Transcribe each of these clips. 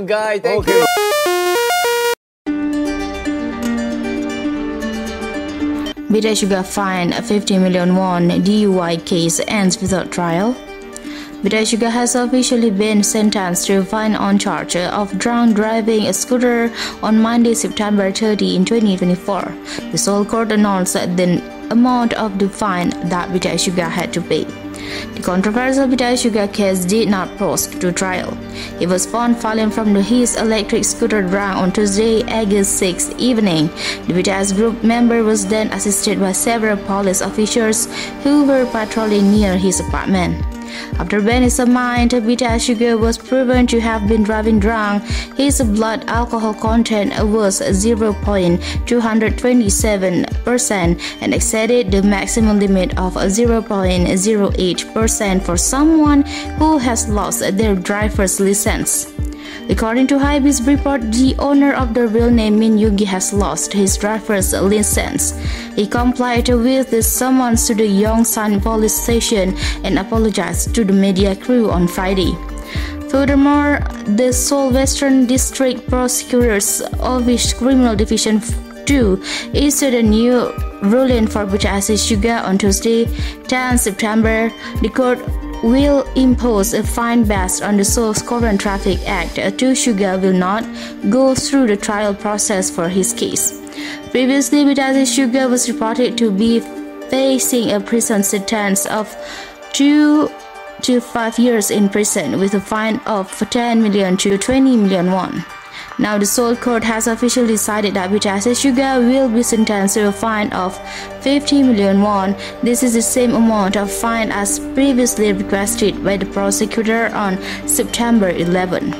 handsome guy. Thank you. befell Suga fined 50 million won DUI case ends without trial. befell Suga has officially been sentenced to a fine on charge of drunk driving a scooter on Monday, September 30 in 2024. The Seoul court announced the amount of the fine that befell Suga had to pay. The controversial befell Suga case did not proceed to trial. He was found falling from his electric scooter drunk on Tuesday, August 6 evening. The befell's group member was then assisted by several police officers who were patrolling near his apartment. After being examined, befell Suga was proven to have been driving drunk. His blood alcohol content was 0.227% and exceeded the maximum limit of 0.08% for someone who has lost their driver's license. According to Ibis report, the owner of the real name Min Yoongi has lost his driver's license. He complied with the summons to the Yongsan police station and apologized to the media crew on Friday. Furthermore, the Seoul Western District Prosecutor's Office Criminal Division 2 issued a new ruling for befell Suga on Tuesday, 10 September. The court will impose a fine based on the Seoul's current Traffic Act. Suga will not go through the trial process for his case. Previously, befell Suga was reported to be facing a prison sentence of 2 to 5 years in prison with a fine of 10 million to 20 million won. Now, the Seoul court has officially decided that befell Suga will be sentenced to a fine of 50 million won. This is the same amount of fine as previously requested by the prosecutor on September 11.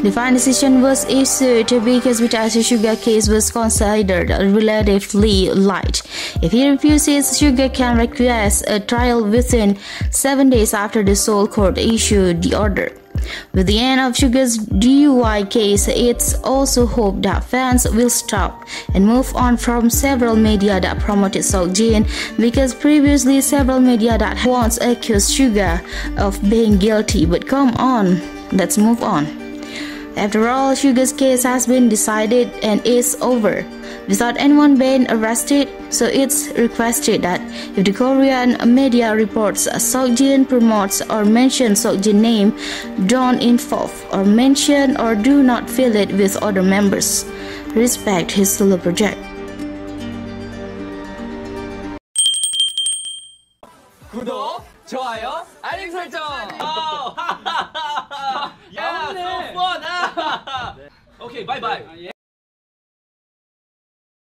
The fine decision was issued because befell Suga case was considered relatively light. If he refuses, Suga can request a trial within 7 days after the Seoul court issued the order. With the end of Suga's DUI case, it's also hoped that fans will stop and move on from several media that promoted Seokjin, because previously several media that once accused Suga of being guilty. But come on, let's move on. After all, Suga's case has been decided and is over, without anyone being arrested, so it's requested that if the Korean media reports Seokjin, promotes or mentions Seokjin name, don't involve or mention or do not fill it with other members. Respect his solo project. 구독, 좋아요, 알림 설정. Yeah, so fun. Okay, bye bye.